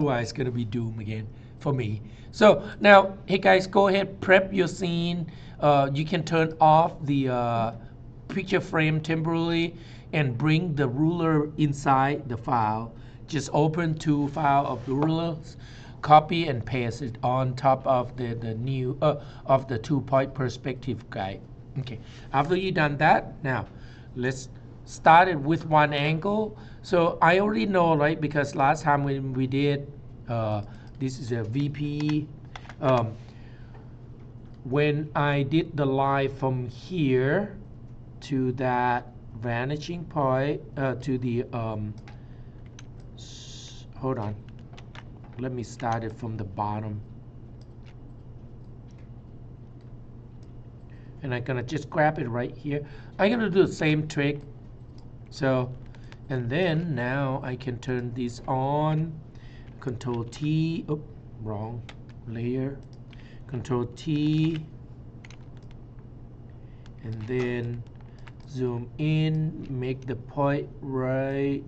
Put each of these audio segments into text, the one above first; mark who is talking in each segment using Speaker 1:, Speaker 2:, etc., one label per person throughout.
Speaker 1: otherwise it's gonna be doom again for me. So now, hey guys, go ahead, prep your scene. You can turn off the picture frame temporarily and bring the ruler inside the file. Just open two file of the rulers, copy and paste it on top of the new of the 2-point perspective guide. Okay, after you done that, now let's start it with one angle. So I already know, right, because last time when we did this is a VP. When I did the line from here to that vanishing point to the hold on, let me start it from the bottom, and I'm gonna just grab it right here. I'm gonna do the same trick. So, and then now I can turn this on, Control T, oh, wrong layer, Control T, and then zoom in, make the point right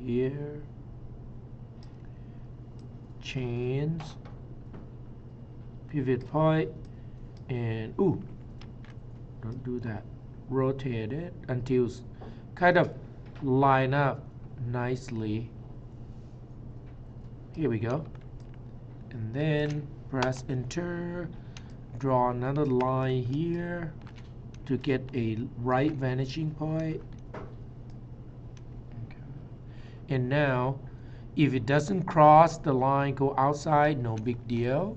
Speaker 1: here, change pivot point, and ooh, don't do that, rotate it until it's kind of line up nicely. Here we go, and then press enter, draw another line here to get a right vanishing point. Okay. And now if it doesn't cross the line, go outside, no big deal,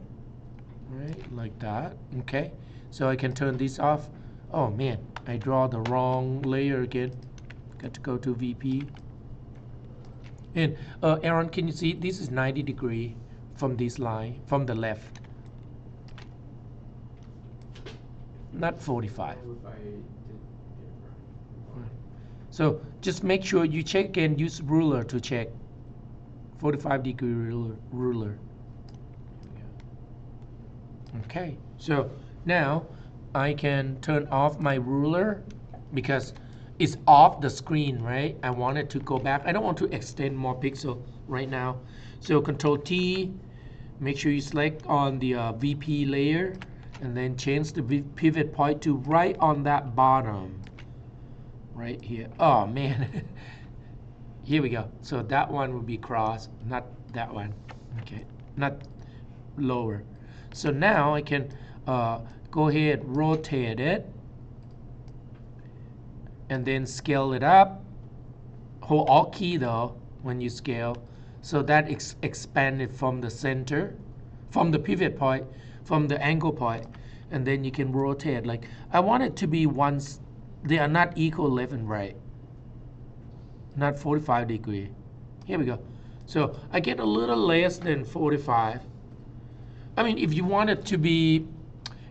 Speaker 1: right, like that. Okay, so I can turn this off. Oh man, I draw the wrong layer again, got to go to VP. And Aaron, can you see this is 90 degree from this line, from the left, not 45. So just make sure you check and use ruler to check. 45-degree ruler. Okay, so now I can turn off my ruler because it's off the screen, right? I want it to go back. I don't want to extend more pixel right now. So Control T, make sure you select on the VP layer and then change the pivot point to right on that bottom, right here. Oh man. Here we go. So that one will be cross, not that one. Okay, not lower. So now I can go ahead, rotate it, and then scale it up. Hold Alt key though when you scale, so that expanded from the center, from the pivot point, from the angle point, and then you can rotate. Like I want it to be once they are not equal left and right, not 45 degree. Here we go. So I get a little less than 45. I mean, if you want it to be,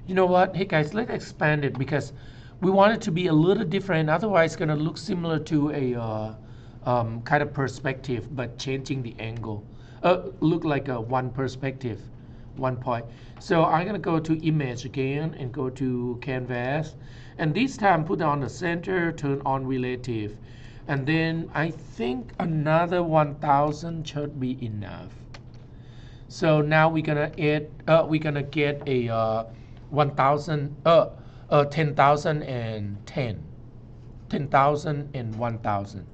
Speaker 1: you know what? Hey guys, let's expand it because we want it to be a little different. Otherwise, it's gonna look similar to a kind of perspective, but changing the angle. Look like a one perspective, 1 point. So I'm gonna go to image again and go to canvas, and this time put on the center, turn on relative, and then I think another 1000 should be enough. So now we're gonna add, we're gonna get a 1000, 10,000 and 10, 10,000 and 1,000,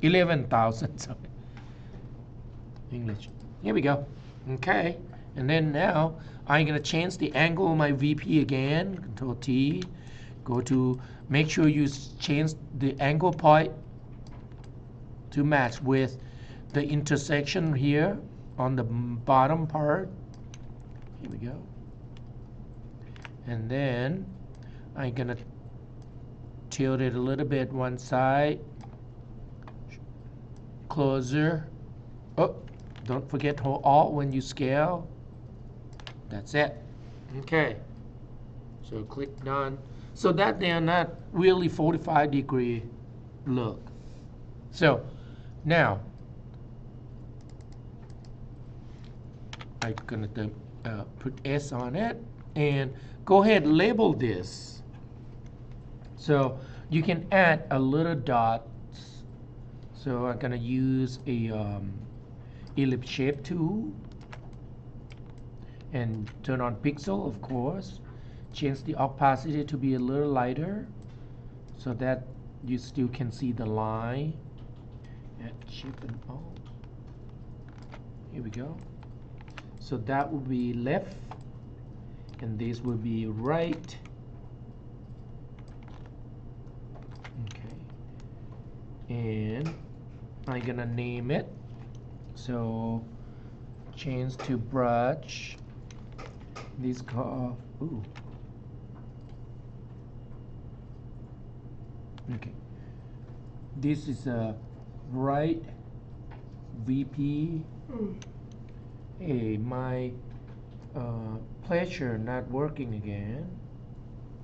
Speaker 1: 11,000. Sorry, English. Here we go. Okay, and then now I'm gonna change the angle of my VP again. Control T. Go to, make sure you change the angle point to match with the intersection here on the bottom part. Here we go. And then I'm gonna tilt it a little bit one side, closer. Oh, don't forget to hold Alt when you scale. That's it. Okay, so click done. So that they are not really 45 degree look. So now I'm gonna put S on it and go ahead and label this. So you can add a little dots. So I'm gonna use a ellipse shape tool and turn on pixel, of course. Change the opacity to be a little lighter so that you still can see the line. Add shift and alt. Here we go. So that will be left and this will be right. Okay. And I'm gonna name it. So change to brush. This called okay. This is a right VP. Hey, my pleasure not working again.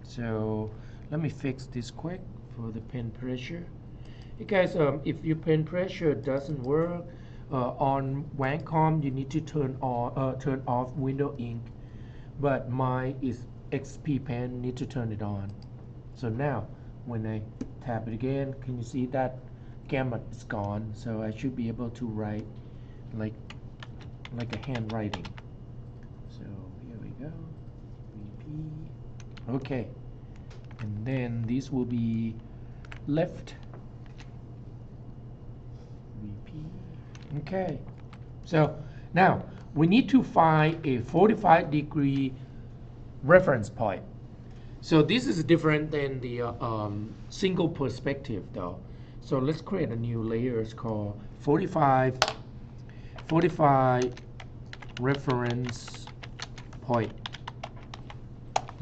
Speaker 1: So let me fix this quick for the pen pressure. Hey guys, if your pen pressure doesn't work on Wacom, you need to turn off window ink. But mine is XP pen, need to turn it on. So now when I tap it again, can you see that gamut is gone? So I should be able to write like a handwriting. So here we go. VP. Okay. And then this will be left. VP. Okay. So now we need to find a 45-degree reference point. So this is different than the single perspective though. So let's create a new layer. It's called 45 reference point.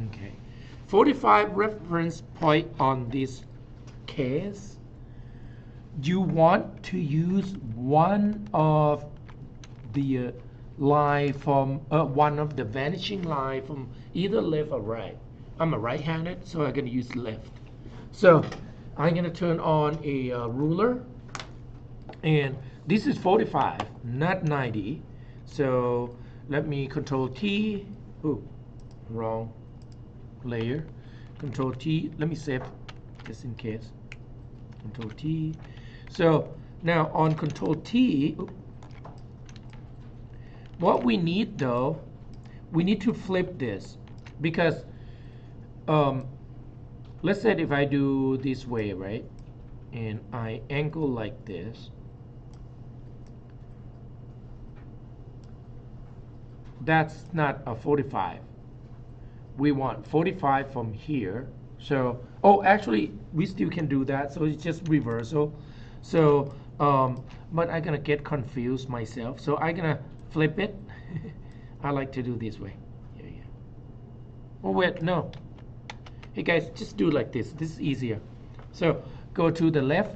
Speaker 1: Okay. 45 reference point on this case. You want to use one of the line from one of the vanishing line from either left or right. I'm a right-handed, so I'm going to use left. So I'm going to turn on a ruler, and this is 45, not 90. So let me Control T. Ooh, wrong layer. Control T. Let me save just in case. Control T. So now on Control T. What we need though, we need to flip this because let's say if I do this way, right, and I angle like this, that's not a 45. We want 45 from here. So, oh, actually, we still can do that. So it's just reversal. So, but I'm gonna get confused myself. So I'm gonna flip it. I like to do this way. Yeah. Oh wait, no. Hey guys, just do it like this. This is easier. So go to the left,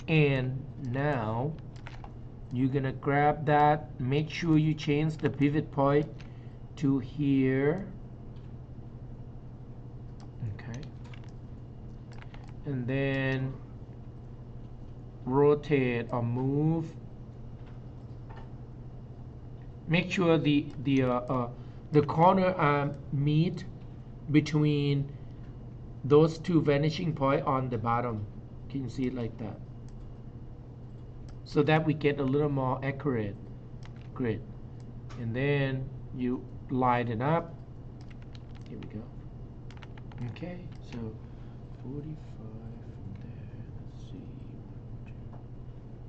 Speaker 1: and now you're gonna grab that. Make sure you change the pivot point to here. Okay. And then rotate or move. Make sure the corner meet between those two vanishing points on the bottom. Can you see it like that? So that we get a little more accurate grid. And then you line it up. Here we go. Okay, so 45 from there. Let's see.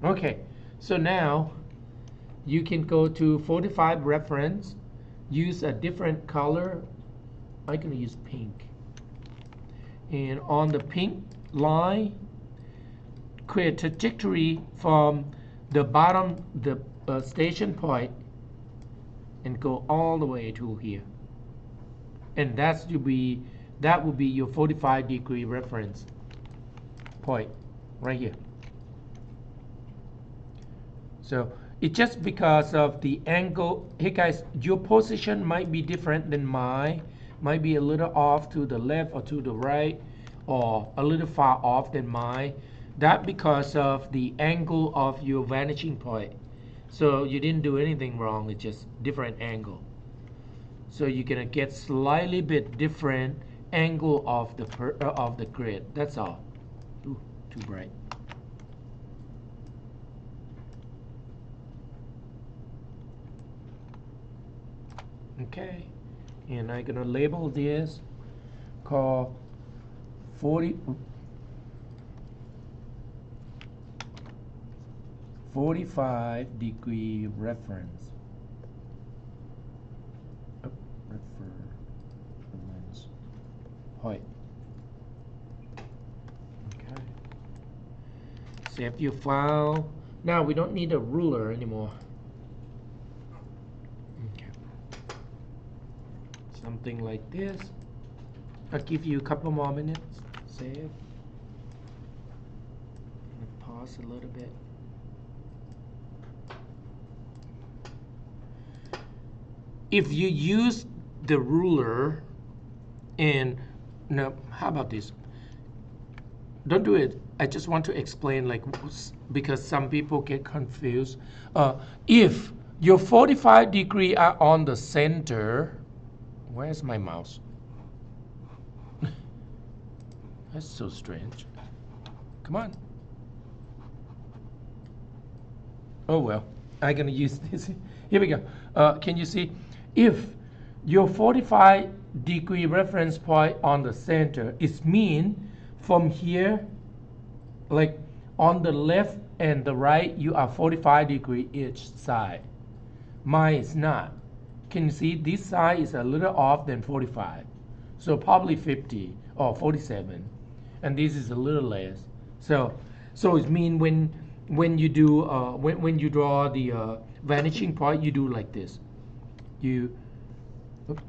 Speaker 1: 1, 2. Okay, so now you can go to 45 reference, use a different color. I'm going to use pink. And on the pink line, create a trajectory from the bottom, the station point, and go all the way to here. And that will be your 45-degree reference point right here. So it's just because of the angle. Hey guys, your position might be different than mine. Might be a little off to the left or to the right, or a little far off than mine. That because of the angle of your vanishing point. So you didn't do anything wrong. It's just different angle. So you're gonna get slightly bit different angle of the grid. That's all. Ooh, too bright. Okay, and I'm gonna label this called 45-degree reference. Reference point. Okay. Save your file. Now we don't need a ruler anymore. Okay. Something like this. I'll give you a couple more minutes. Save. Pause a little bit. If you use the ruler and no, how about this? Don't do it. I just want to explain, like, because some people get confused. If your 45 degree are on the center, where's my mouse? That's so strange. Come on. Oh well, I'm gonna use this. Here we go. Can you see? If your 45-degree reference point on the center, it means from here, like on the left and the right, you are 45 degree each side. Mine is not. Can you see? This side is a little off than 45, so probably 50 or 47, and this is a little less. So it means when you do when you draw the vanishing point, you do like this. You, oops,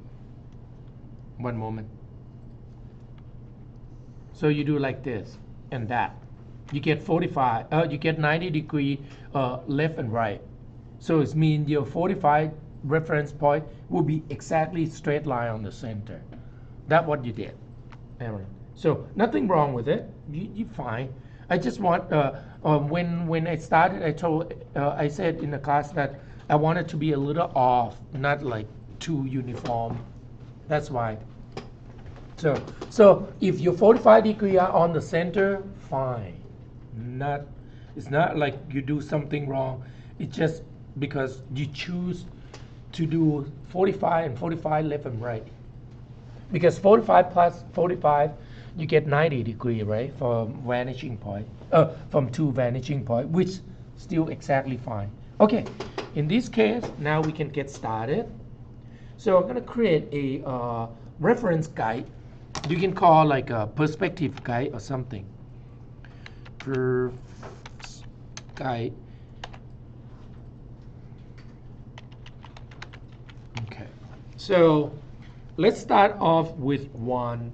Speaker 1: one moment. So you do like this and that. You get 45. You get 90 degree left and right. So it means your 45 reference point will be exactly straight line on the center. That's what you did. So nothing wrong with it. You're fine. I just want when I started, I said in the class that I want it to be a little off, not like too uniform. That's why. So if your 45 degree are on the center, fine. It's not like you do something wrong. It's just because you choose to do 45 and 45 left and right. Because 45 plus 45, you get 90 degree, right? From vanishing point, from two vanishing point, which still exactly fine. Okay, in this case, now we can get started. So I'm gonna create a reference guide. You can call like a perspective guide or something. Guide. Okay, so let's start off with one.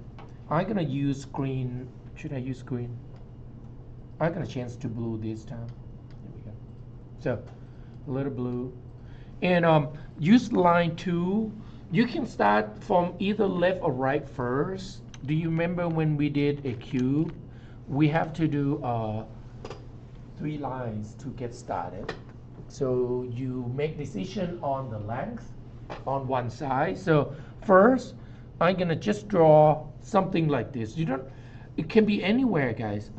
Speaker 1: I'm gonna use green. Should I use green? I'm gonna change to blue this time. There we go. So a little blue, and use line 2. You can start from either left or right first. Do you remember when we did a cube? We have to do 3 lines to get started. So you make decision on the length on one side. So first, I'm gonna just draw something like this. You don't. It can be anywhere, guys,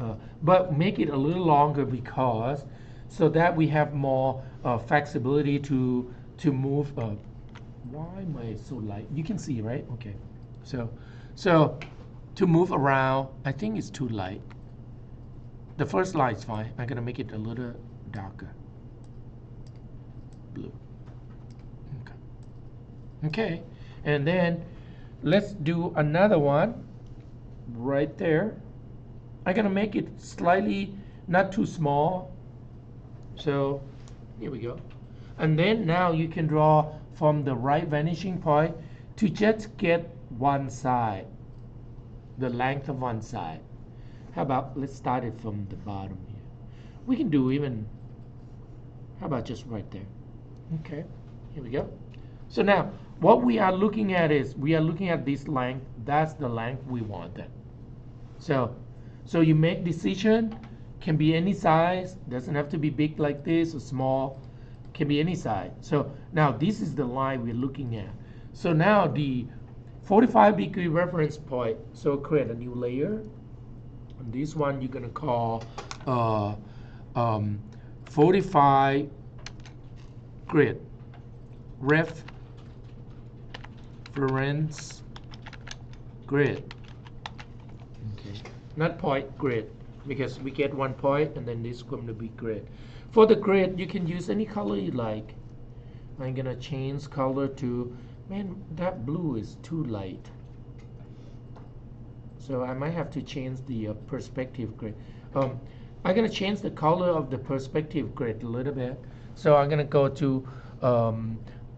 Speaker 1: but make it a little longer because so that we have more flexibility to move. Why am I so light? You can see, right? Okay. So to move around, I think it's too light. The first line is fine. I'm gonna make it a little darker. Blue. Okay. Okay. And then let's do another one right there. I'm gonna make it slightly not too small. So here we go. And then now you can draw from the right vanishing point to just get one side, the length of one side. How about let's start it from the bottom here. We can do even, how about just right there? Okay, here we go. So now what we are looking at is we are looking at this length. That's the length we wanted. So you make decision, can be any size, doesn't have to be big like this or small, can be any size. So now this is the line we're looking at. So now the 45 degree reference point, so create a new layer. And this one you're gonna call 45 grid ref reference grid. Okay, not point, grid, because we get 1 point and then this is going to be grid. For the grid, you can use any color you like. I'm gonna change color to, man, that blue is too light. So I might have to change the perspective grid. I'm gonna change the color of the perspective grid a little bit. So I'm gonna go to,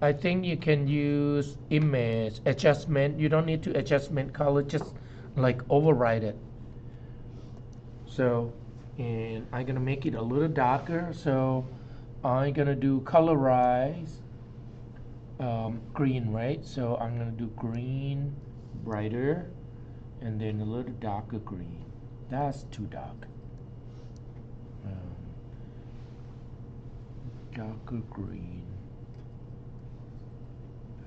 Speaker 1: I think you can use image adjustment. You don't need to adjustment color, just like override it. So, and I'm gonna make it a little darker. So I'm gonna do colorize green, right? So I'm gonna do green brighter, and then a little darker green. That's too dark. Darker green.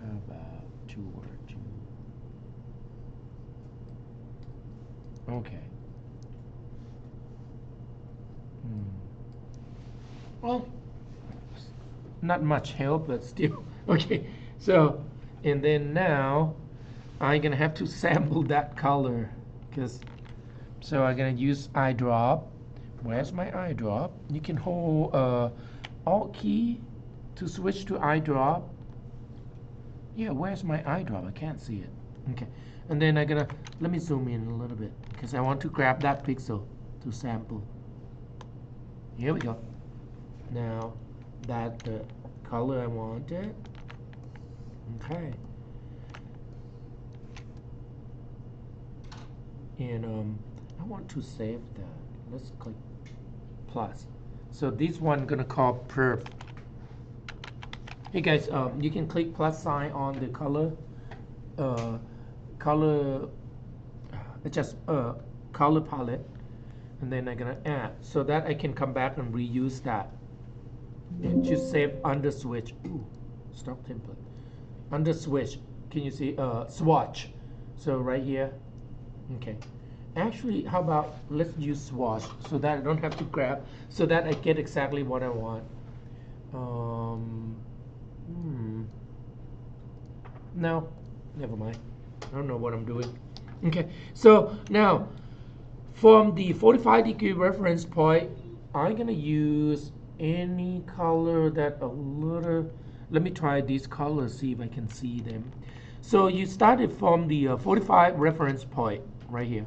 Speaker 1: How about 2 or 2? Okay. Well, not much help, but still. Okay, so, and then now I'm gonna have to sample that color, because, so I'm gonna use eyedrop. Where's my eyedrop? You can hold Alt key to switch to eyedrop. Yeah, where's my eyedrop? I can't see it. Okay, and then I'm gonna, let me zoom in a little bit, because I want to grab that pixel to sample. Here we go. Now that the color I wanted. Okay. And I want to save that. Let's click plus. So this one gonna call perf. Hey guys, you can click plus sign on the color, color palette, and then I'm gonna add so that I can come back and reuse that. And just save under switch. Ooh, stop template. Under switch, can you see swatch? So right here. Okay. Actually, how about let's use swatch so that I don't have to grab, so that I get exactly what I want. No, never mind. I don't know what I'm doing. Okay, so now from the 45-degree reference point, I'm gonna use any color that a little. Let me try these colors, see if I can see them. So you started from the 45 reference point right here,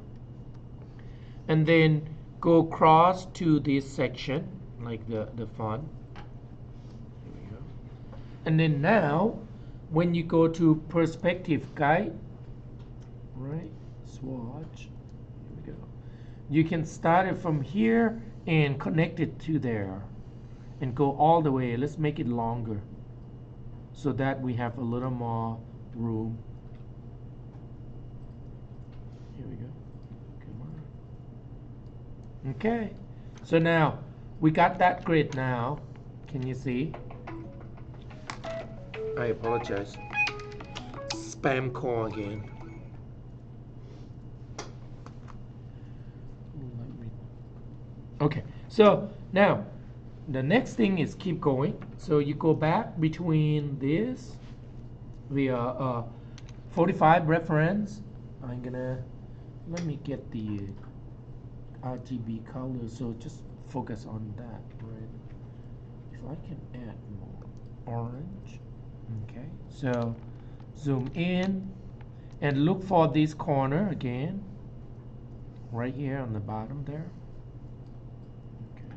Speaker 1: and then go across to this section, like the font. Here we go. And then now, when you go to perspective guide, right, swatch, here we go. You can start it from here and connect it to there, and go all the way. Let's make it longer, so that we have a little more room. Here we go. Come on. Okay. So now we got that grid now. Can you see? I apologize. Spam call again. Okay. So now the next thing is keep going. So you go back between this, the 45 reference. I'm gonna, let me get the RGB color, so just focus on that, right? If I can add more orange. Okay, so zoom in and look for this corner again, right here on the bottom there. Okay.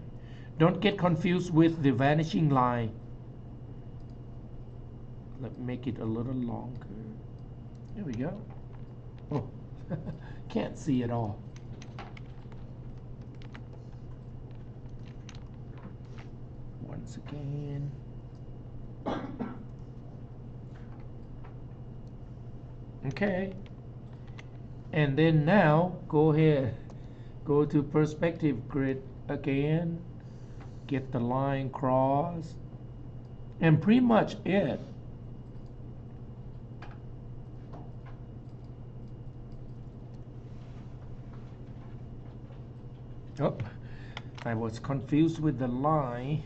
Speaker 1: Don't get confused with the vanishing line. Let me make it a little longer. There we go. Oh, can't see it all. Once again. Okay. And then now, go ahead. Go to perspective grid again. Get the line cross. And pretty much it. Oh, I was confused with the line.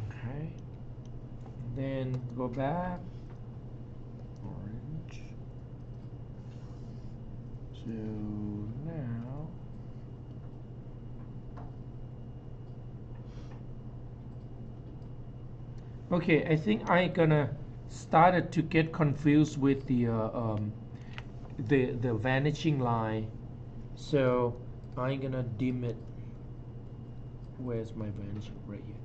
Speaker 1: Okay. Then then go back, orange. So now okay, I think I gonna started to get confused with the vanishing line. So I'm gonna dim it. Where's my vanishing? Right here.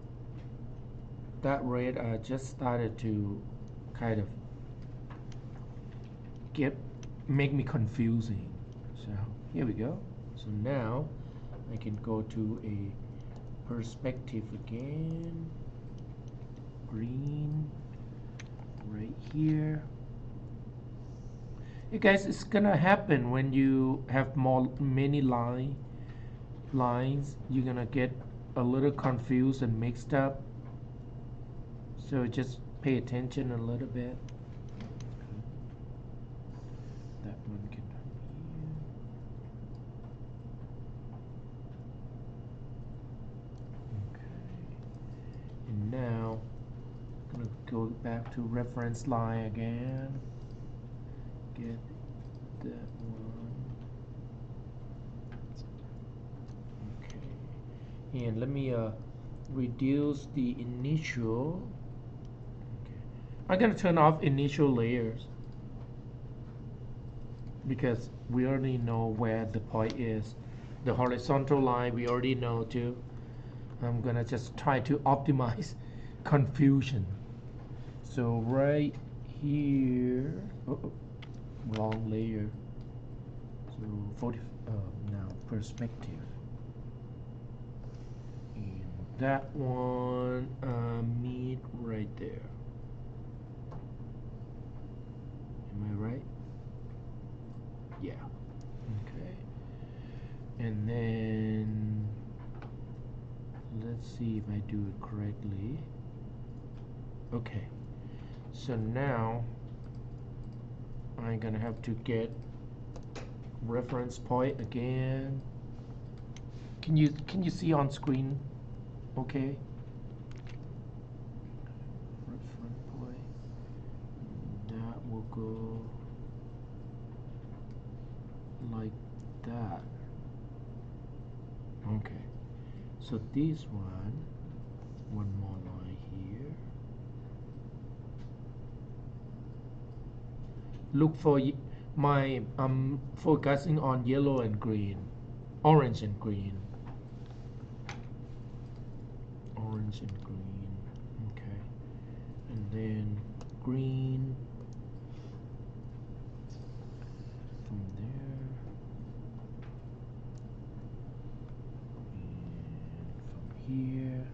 Speaker 1: That red just started to kind of make me confusing. So here we go. So now I can go to a perspective again. Green right here. Hey guys, it's gonna happen when you have many lines. You're gonna get a little confused and mixed up. So just pay attention a little bit. That one can come here. Okay. And now I'm gonna go back to reference line again. Get that one. Okay. And let me reduce the initial. Okay. I'm gonna turn off initial layers because we already know where the point is. The horizontal line we already know too. I'm gonna just try to optimize confusion. So right here, wrong layer. So 40 now perspective, and that one meet right there. Am I right? Yeah. Okay. And then let's see if I do it correctly. Okay. So now I'm gonna have to get reference point again. Can you see on screen? Okay. Reference point. That will go like that. Okay. So this one more line here. Look for I'm focusing on yellow and green, orange and green, orange and green. Okay, and then green from there, and from here.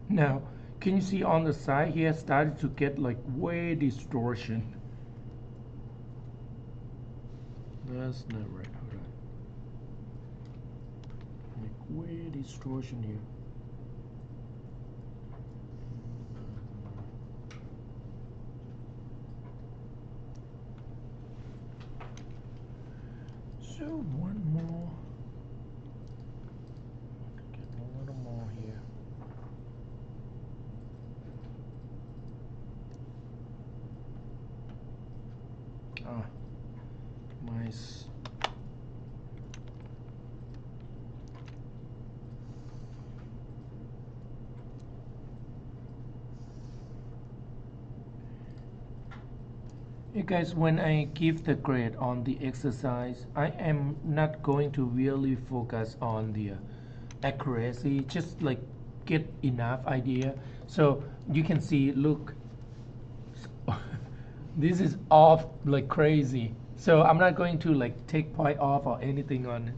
Speaker 1: Now, can you see on the side here started to get like way distortion? That's not right. Hold on. Like way distortion here. So one more. Get a little more here. Ah, my You guys, when I give the grade on the exercise, I am not going to really focus on the accuracy, just like get enough idea. So you can see, look, this is off like crazy. So I'm not going to like take point off or anything on it,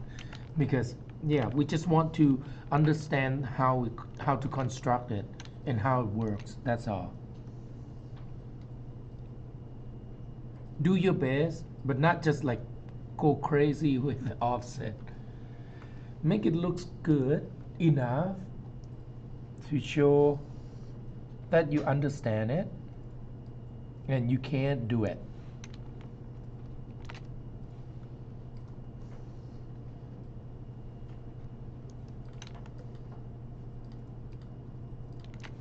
Speaker 1: because yeah, we just want to understand how to construct it and how it works. That's all. Do your best, but not just like go crazy with the offset. Make it look good enough to show that you understand it and you can do it.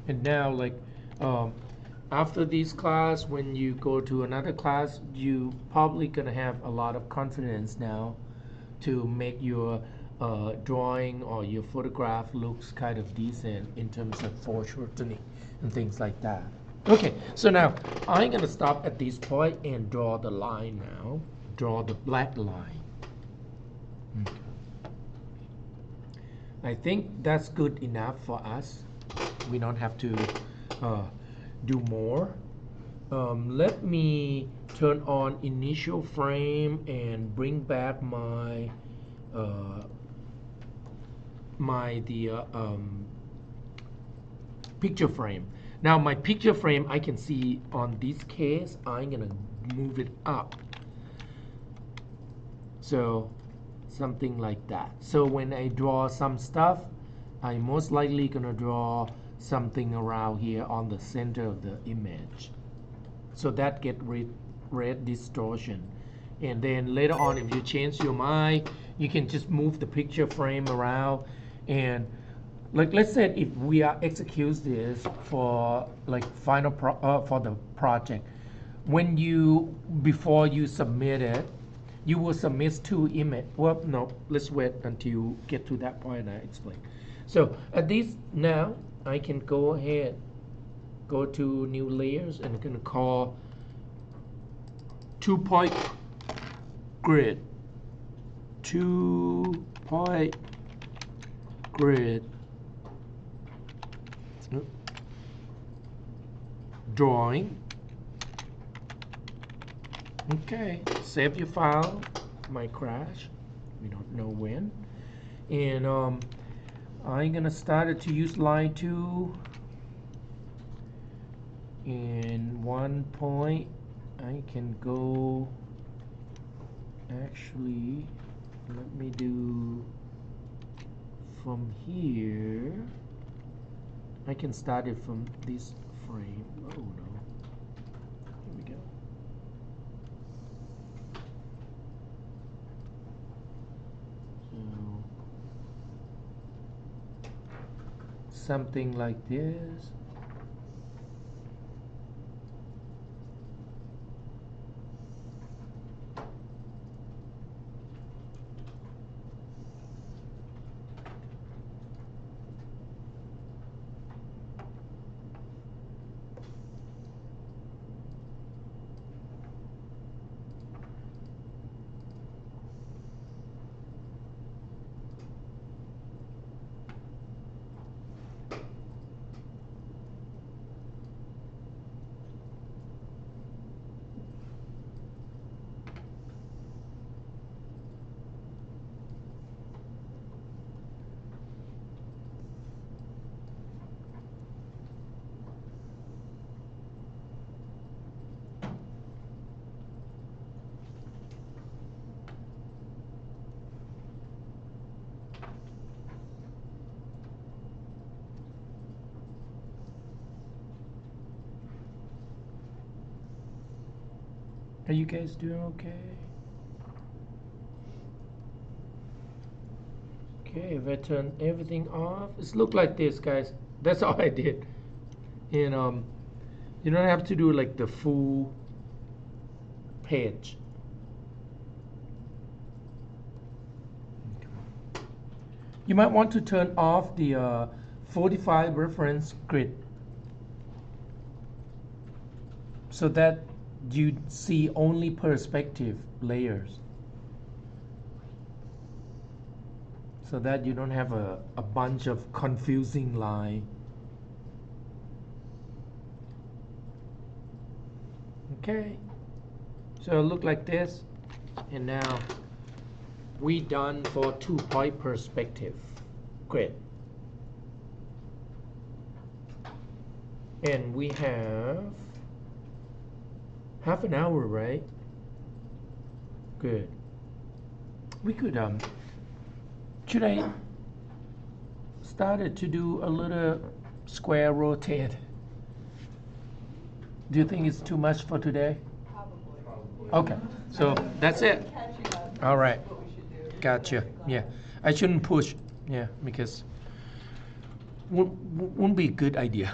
Speaker 1: And now, like, after this class, when you go to another class, you probably gonna have a lot of confidence now to make your drawing or your photograph looks kind of decent in terms of foreshortening and things like that. Okay, so now I'm gonna stop at this point and draw the line now. Draw the black line. Okay. I think that's good enough for us. We don't have to do more. Let me turn on initial frame and bring back my picture frame. Now my picture frame, I can see on this case, I'm gonna move it up. So something like that. So when I draw some stuff, I'm most likely gonna draw something around here on the center of the image. So that get red distortion. And then later on, if you change your mind, you can just move the picture frame around. And like, let's say if we are execute this for like final for the project, when you before you submit it, you will submit two image. Well, no, let's wait until you get to that point and I explain. So at this now, I can go ahead, go to new layers, and I'm gonna call 2-point grid. 2-point grid drawing. Okay, save your file. Might crash. We don't know when. And I'm gonna start it to use line 2. In 1 point, I can go. Actually, let me do from here. I can start it from this frame. Oh no. Here we go. So something like this. Are you guys doing okay? Okay, if I turn everything off, it's look like this, guys. That's all I did. And you don't have to do like the full page. You might want to turn off the 45 reference grid so that you see only perspective layers, so that you don't have a bunch of confusing line. Okay, so it look like this, and now we done for 2-point perspective. Great. And we have half an hour, right? Good. We could should I started to do a little square rotate? Do you think it's too much for today?
Speaker 2: Probably.
Speaker 1: Okay, so that's it.
Speaker 2: Catching up.
Speaker 1: All right.
Speaker 2: What we should do.
Speaker 1: Gotcha. Yeah, I shouldn't push. Yeah, because wouldn't be a good idea.